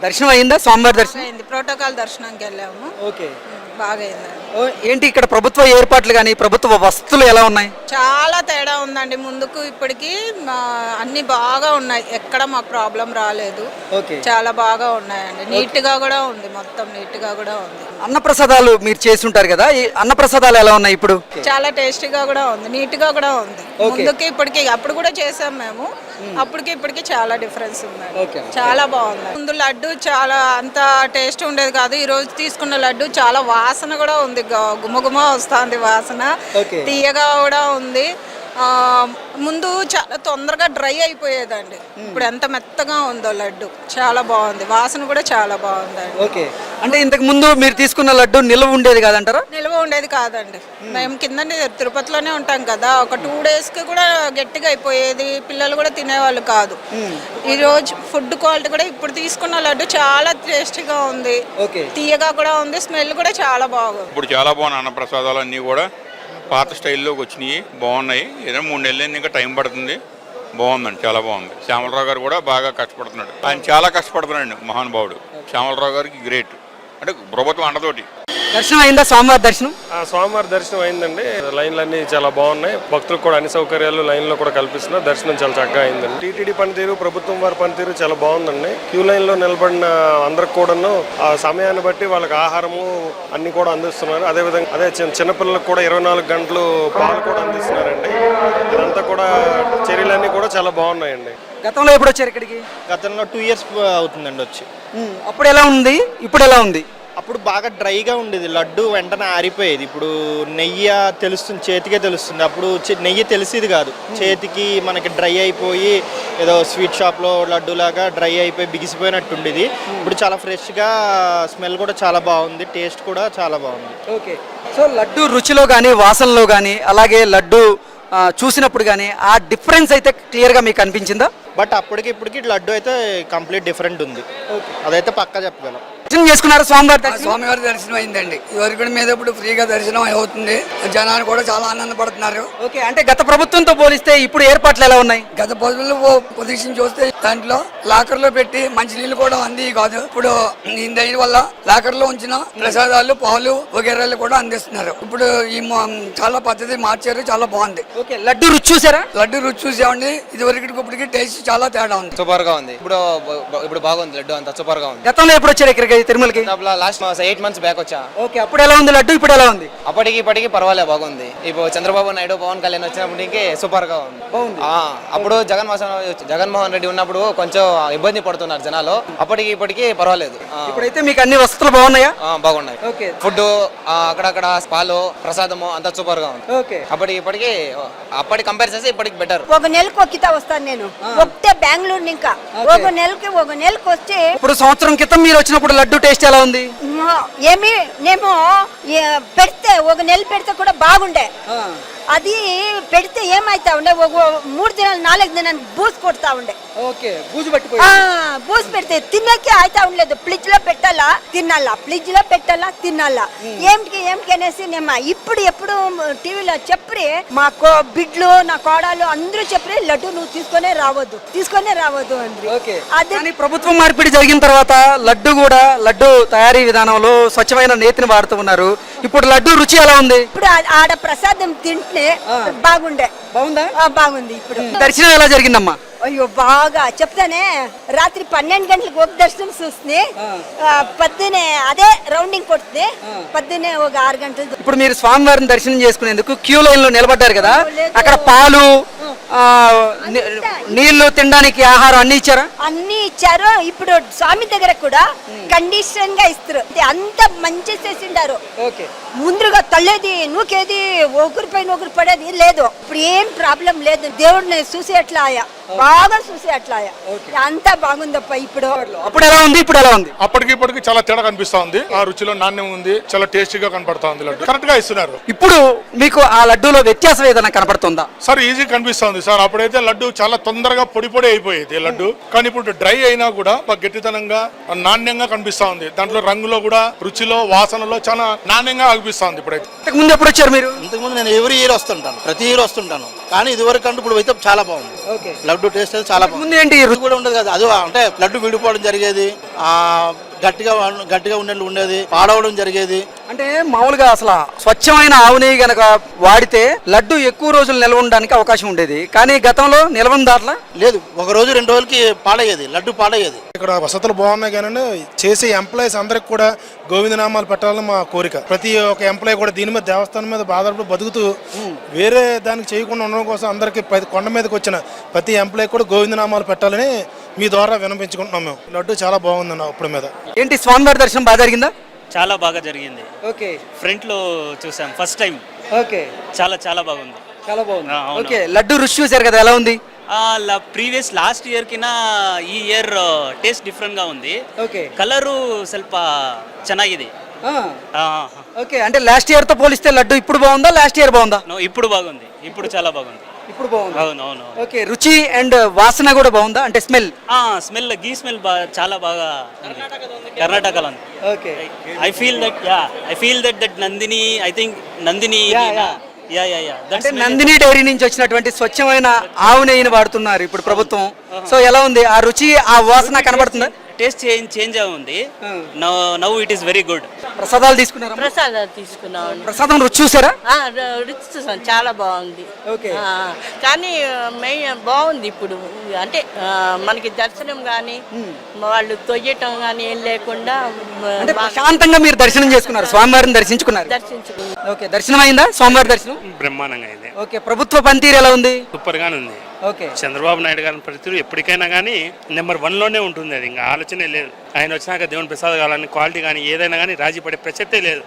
దర్శనం అయిందా? స్వామివారి దర్శనం అయింది. ప్రోటోకాల్ దర్శనంకి వెళ్ళాము. ఓకే. బాగా అయిందండి. ఏంటి ఇక్కడ ప్రభుత్వ ఏర్పాట్లు కానీ ప్రభుత్వ వసతులు ఎలా ఉన్నాయి? చాలా తేడా ఉందండి. ముందుకు ఇప్పటికి అన్ని బాగా ఉన్నాయి. ఎక్కడ మాకు ప్రాబ్లం రాలేదు. ఓకే. చాలా బాగా ఉన్నాయండి. నీట్ గా కూడా ఉంది. మొత్తం నీట్ గా కూడా ఉంది. అన్నప్రసాదాలు మీరు చేసి ఉంటారు కదా, ఈ అన్నప్రసాదాలు ఎలా ఉన్నాయి ఇప్పుడు? చాలా టేస్టీగా కూడా ఉంది. నీట్ గా కూడా ఉంది. ముందుకి ఇప్పటికి అప్పుడు కూడా చేసాం మేము. అప్పటికి ఇప్పటికి చాలా డిఫరెన్స్ ఉంది. చాలా బాగుంది. ముందు లడ్డు చాలా అంత టేస్ట్ ఉండేది కాదు. ఈ రోజు తీసుకున్న లడ్డు చాలా వాసన కూడా ఉంది. గుమగుమ వస్తుంది వాసన. తీయగా కూడా ఉంది. ముందు చాలా తొందరగా డ్రై అయిపోయేదండి. ఇప్పుడు ఎంత మెత్తగా ఉందో లడ్డు. చాలా బాగుంది. వాసన కూడా చాలా బాగుందండి. ఓకే. అంటే ఇంతకు ముందు మీరు తీసుకున్న లడ్డు నిల్వ ఉండేది కాదంటారా? నిల్వ ఉండేది కాదండి. మేము కింద తిరుపతిలోనే ఉంటాం కదా, ఒక 2 days కి కూడా గట్టిగా అయిపోయేది. పిల్లలు కూడా తినేవాళ్ళు కాదు. ఈ రోజు ఫుడ్ క్వాలిటీ కూడా ఇప్పుడు తీసుకున్న లడ్డు చాలా టేస్టీగా ఉంది. తీయగా కూడా ఉంది. స్మెల్ కూడా చాలా బాగుంది. ఇప్పుడు చాలా బాగున్నాయి. అన్నప్రసాదాలు అన్నీ కూడా పాత స్టైల్లోకి వచ్చినాయి. బాగున్నాయి. ఏదో 3 నెలలు ఇంకా టైం పడుతుంది. బాగుందండి. చాలా బాగుంది. శ్యామలరావు గారు కూడా బాగా కష్టపడుతున్నాడు. ఆయన చాలా కష్టపడుతున్నాడు. మహానుభావుడు శ్యామలరావు గారికి గ్రేట్. అంటే ప్రభుత్వం అండతోటి. దర్శనం అయిందా? స్వామివారి దర్శనం? స్వామివారి దర్శనం అయిందండి. లైన్లు అన్ని చాలా బాగున్నాయి. భక్తులకు కూడా అన్ని సౌకర్యాలు లైన్లో కూడా కల్పిస్తున్నారు. దర్శనం చాలా చక్కగా అయిందండి. టీటీడీ పనితీరు, ప్రభుత్వం వారి పనితీరు చాలా బాగుందండి. క్యూ లైన్లో నిలబడిన అందరికి కూడాను ఆ సమయాన్ని బట్టి వాళ్ళకి ఆహారము అన్ని కూడా అందిస్తున్నారు. అదేవిధంగా చిన్నపిల్లలకు కూడా 24 గంటలు పాలు కూడా అందిస్తున్నారండి. ఇదంతా కూడా చర్యలన్నీ కూడా చాలా బాగున్నాయండి. గతంలో ఎప్పుడు వచ్చారు ఇక్కడికి? గతంలో 2 years అవుతుందండి వచ్చి. అప్పుడు ఎలా ఉంది, ఇప్పుడు ఎలా ఉంది? అప్పుడు బాగా డ్రైగా ఉండేది. లడ్డు వెంటనే ఆరిపోయేది. ఇప్పుడు నెయ్యి తెలుస్తుంది, చేతికే తెలుస్తుంది. అప్పుడు నెయ్యి తెలిసేది కాదు. చేతికి మనకి డ్రై అయిపోయి ఏదో స్వీట్ షాప్లో లడ్డు లాగా డ్రై అయిపోయి బిగిసిపోయినట్టు ఉండేది. ఇప్పుడు చాలా ఫ్రెష్గా, స్మెల్ కూడా చాలా బాగుంది. టేస్ట్ కూడా చాలా బాగుంది. ఓకే. సో లడ్డు రుచిలో కానీ వాసనలో కానీ అలాగే లడ్డు చూసినప్పుడు కానీ ఆ డిఫరెన్స్ అయితే క్లియర్గా మీకు అనిపించిందా? బట్ అప్పటికి ఇప్పటికి లడ్డు అయితే కంప్లీట్ డిఫరెంట్ ఉంది. అదైతే పక్కా చెప్పగలం. దర్శనం చేసుకున్నారు? స్వామివారి దర్శనం అయిందండి. ఇవరకు మీద ఇప్పుడు ఫ్రీగా దర్శనం అవుతుంది. జనాలు కూడా చాలా ఆనందపడుతున్నారు. ఓకే. అంటే గత ప్రభుత్వంతో పోలిస్తే ఇప్పుడు ఏర్పాట్లు ఎలా ఉన్నాయి? గత ప్రభుత్వంలో పొజిషన్ చూస్తే దాంట్లో లాకర్ లో పెట్టి మంచినీళ్ళు కూడా అంది కాదు. ఇప్పుడు దీని వల్ల లాకర్ లో ఉంచిన ప్రసాదాలు, పాలు వగేరాలు కూడా అందిస్తున్నారు. ఇప్పుడు ఈ చాలా పద్ధతి మార్చారు. చాలా బాగుంది. ఓకే. లడ్డు రుచి చూసారా? లడ్డు రుచి చూసామండి. ఇది వరకు ఇప్పటికి టేస్ట్ చాలా తేడా ఉంది. సూపర్ గా ఉంది. ఇప్పుడు బాగుంది. లడ్డు అంతా సూపర్ గా ఉంది. గతంలో ఎప్పుడు వచ్చారు ఇక్కడికి, తిరుమలకి? లాస్ట్ 8 months బ్యాక్ వచ్చా. ఓకే. అప్పుడు ఎలా ఉంది లడ్డు, ఇప్పుడు ఎలా ఉంది? అప్పటికి ఇప్పటికి పర్వాలే, బాగుంది. ఇప్పుడు చంద్రబాబు నాయుడు, పవన్ కళ్యాణ్ వచ్చినప్పటికి సూపర్ గా ఉంది. అప్పుడు జగన్మోహన్ రెడ్డి ఉన్నప్పుడు కొంచెం ఇబ్బంది పడుతున్నారు జనాలు. అప్పటికి ఇప్పటికి పర్వాలేదు. ఇప్పుడైతే మీకు అన్ని వసతులు బాగున్నాయా? బాగున్నాయి. ఫుడ్ అక్కడక్కడ పాలు, ప్రసాదము అంతా సూపర్ గా ఉంది. అప్పటికి ఇప్పటికి అప్పటి కంపేర్ చేస్తే ఇప్పటికి బెటర్. ఒక నెలకు ఒక్కితా వస్తాను నేను. ఒకటే బెంగళూరు ఇంకా ఒక నెలకి వచ్చి. ఇప్పుడు సంవత్సరం క్రితం మీరు వచ్చినప్పుడు లడ్డు టేస్ట్ ఎలా ఉంది? ఏమి నేమో పెడితే ఒక నెల పెడితే కూడా బాగుండే. అది పెడితే ఏమైతా ఉండే, ఒక 3 దినాలు 4 దినాలు బూజు కొడతా ఉండే. బూజు పెడితే తిన్నకే అయితా ఉండలేదు. ఫ్రిడ్జ్ లో పెట్టాలా తినాలా, ఫ్రిడ్జ్ లో పెట్టాలా తినాలా. ఏమిటి అనేసి నేను ఇప్పుడు ఎప్పుడు టీవీలో చెప్పి మా బిడ్లు, నా కోడలు అందరూ చెప్పి లడ్డు నువ్వు తీసుకొనే రావద్దు అండి. అది ప్రభుత్వం మార్పిడి జరిగిన తర్వాత లడ్డు తయారీ విధానంలో స్వచ్ఛమైన నేతిని వాడుతూ ఉన్నారు. ఇప్పుడు లడ్డు రుచి ఎలా ఉంది? ఇప్పుడు ఆడ ప్రసాదం తింటే బాగుంది. ఇప్పుడు దర్శనం ఎలా జరిగిందమ్మా? అయ్యో బాగా చెప్తానే. రాత్రి 12 గంటలకు ఒక దర్శనం చూస్తుంది. పొద్దునే అదే రౌండింగ్ కొడుతుంది. పొద్దునే ఒక 6 గంటలు. ఇప్పుడు మీరు స్వామివారిని దర్శనం చేసుకునేందుకు క్యూ లైన్ లో నిలబడ్డారు కదా, అక్కడ పాలు, నీళ్లు, తినడానికి ఆహారం అన్ని ఇచ్చారు. ఇప్పుడు స్వామి దగ్గర కూడా కండిషన్ గా ఇస్తారు. అంత మంచి చేసిండారు. ముందుగా తల్లేది నూకేది ఒకరిపైన ఒకరు పడేది లేదు. ఇప్పుడు ఏం ప్రాబ్లం లేదు. దేవుడిని చూసి ఎట్లా బాగా చూసి అట్లా అంతా బాగుందప్ప. ఇప్పుడు అప్పుడు ఎలా ఉంది, ఇప్పుడు ఎలా ఉంది? అప్పటికి ఇప్పటికి చాలా తేడా కనిపిస్తా ఉంది. ఆ రుచిలో నాణ్యం ఉంది. చాలా టేస్టీగా కనపడతా ఉంది. లడ్డు కరెక్ట్ గా ఇస్తున్నారు. ఇప్పుడు మీకు ఆ లడ్డూలో వ్యత్యాసం ఏదైనా కనపడుతుందా? సార్ ఈజీ కనిపిస్తా ఉంది సార్. అప్పుడైతే లడ్డు చాలా తొందరగా పొడి అయిపోయేది లడ్డు. కానీ ఇప్పుడు డ్రై అయినా కూడా గట్టితనంగా, నాణ్యంగా కనిపిస్తా ఉంది. దాంట్లో రంగులో కూడా, రుచిలో, వాసనలో చాలా నాణ్యంగా అనిపిస్తా ఉంది. ఇప్పుడైతే ఇంతకు ముందు ఎప్పుడు వచ్చారు మీరు? ఇంతకు ముందు నేను ఎవ్రీ ఇయర్ వస్తుంటాను. ప్రతి ఇయర్ వస్తుంటాను. కానీ ఇదివరకు అంటే ఇప్పుడు అయితే చాలా బాగుంది. ఓకే. లడ్డు టేస్ట్ అయితే చాలా బాగుంది. ముందు ఏంటి రుచి కూడా ఉండదు కదా, అది అంటే లడ్డు విడిపోవడం జరిగేది, గట్టిగా ఉండేది, పాడవడం జరిగేది. అంటే మామూలుగా అసలు స్వచ్ఛమైన ఆవు నెయ్యి గనక వాడితే లడ్డు ఎక్కువ రోజులు నిల్వ ఉండడానికి అవకాశం ఉండేది, కానీ గతంలో నిల్వ దాంట్లో లేదు, ఒక రోజు 2 రోజులకి పాడయ్యేది, లడ్డు పాడయ్యేది. ఇక్కడ వసతులు బాగున్నాయి కానీ చేసే ఎంప్లాయీస్ అందరికి కూడా గోవిందనామాలు పెట్టాలని మా కోరిక. ప్రతి ఒక్క ఎంప్లాయీ కూడా దీని మీద దేవస్థానం మీద ఆధారపడి బతుకుతూ వేరే దానికి చేయకుండా ఉండడం కోసం అందరికి కొండ మీదకి వచ్చిన ప్రతి ఎంప్లాయీ కూడా గోవిందనామాలు పెట్టాలని మీ ద్వారా వినిపించుకుంటున్నాం. మేము లడ్డు చాలా బాగుందన్న అప్పుడు మీద. ఏంటి స్వామివారి దర్శనం బాగా జరిగిందా? చాలా బాగా జరిగింది. ఓకే. ఫ్రంట్ లో చూసాం ఫస్ట్ టైం. ఓకే. చాలా బాగుంది. చాలా బాగుంది. ఓకే. లడ్డు రుచి చూసారు కదా, ఎలా ఉంది? ప్రీవియస్ లాస్ట్ ఇయర్ కిన్నా ಈ ಇಯರ್ ಟೇಸ್ಟ್ ಡಿಫ್ರೆಂಟ್ గా ఉంది. ఓకే. కలరు ಸ್ವಲ್ಪ ಚೆನ್ನಾಗಿದೆ. ఓకే. అంటే లాస్ట్ ఇయర్ తో పోలిస్తే లడ్డు ఇప్పుడు బాగుందా, లాస్ట్ ఇయర్ బాగుందా? ఇప్పుడు బాగుంది, ఇప్పుడు చాలా బాగుంది. ఇప్పుడు బాగుంది. అవును. ఓకే. రుచి అండ్ వాసన కూడా బాగుందా, అంటే స్మెల్? స్మెల్ గీ స్మెల్ చాలా బాగా ఉంది. కర్ణాటకలో ఉంది. Okay. I feel that Nandini, I think Nandini. అంటే నందిని డైరీ నుంచి వచ్చినటువంటి స్వచ్ఛమైన ఆవు నెయ్యిని వాడుతున్నారు ఇప్పుడు ప్రభుత్వం. సో ఎలా ఉంది ఆ రుచి, ఆ వాసన కనబడుతుందా? టేస్ట్ చేంజ్ ఉంది. Now it is very good. ప్రసాదాలు తీసుకున్నారా? ప్రసాదాలు తీసుకున్నాం. ప్రసాదం రుచి చూసారా? రుచి చూసాం, చాలా బాగుంది. ఓకే. కానీ మెయిన్ బాగుంది ఇప్పుడు. అంటే మనకి దర్శనం కానీ వాళ్ళు తొయ్యటం కానీ ఏం లేకుండా అంటే ప్రశాంతంగా మీరు దర్శనం చేసుకున్నారు, స్వామివారిని దర్శించుకున్నారు. దర్శించుకున్నాం. ఓకే. దర్శనం అయిందా? స్వామివారి దర్శనం బ్రహ్మాండంగా అయింది. ఓకే. ప్రభుత్వ పనితీరు ఎలా ఉంది? సూపర్ గానే ఉంది. ఓకే. చంద్రబాబు నాయుడు గారి పరిస్థితులు ఎప్పటికైనా కానీ నెంబర్ 1లోనే ఉంటుంది. అది ఇంకా ఆలోచనే లేదు. ఆయన వచ్చినాక దేవుని ప్రసాదం కావాలని క్వాలిటీ కానీ ఏదైనా కానీ రాజీ పడే ప్రసక్తే లేదు.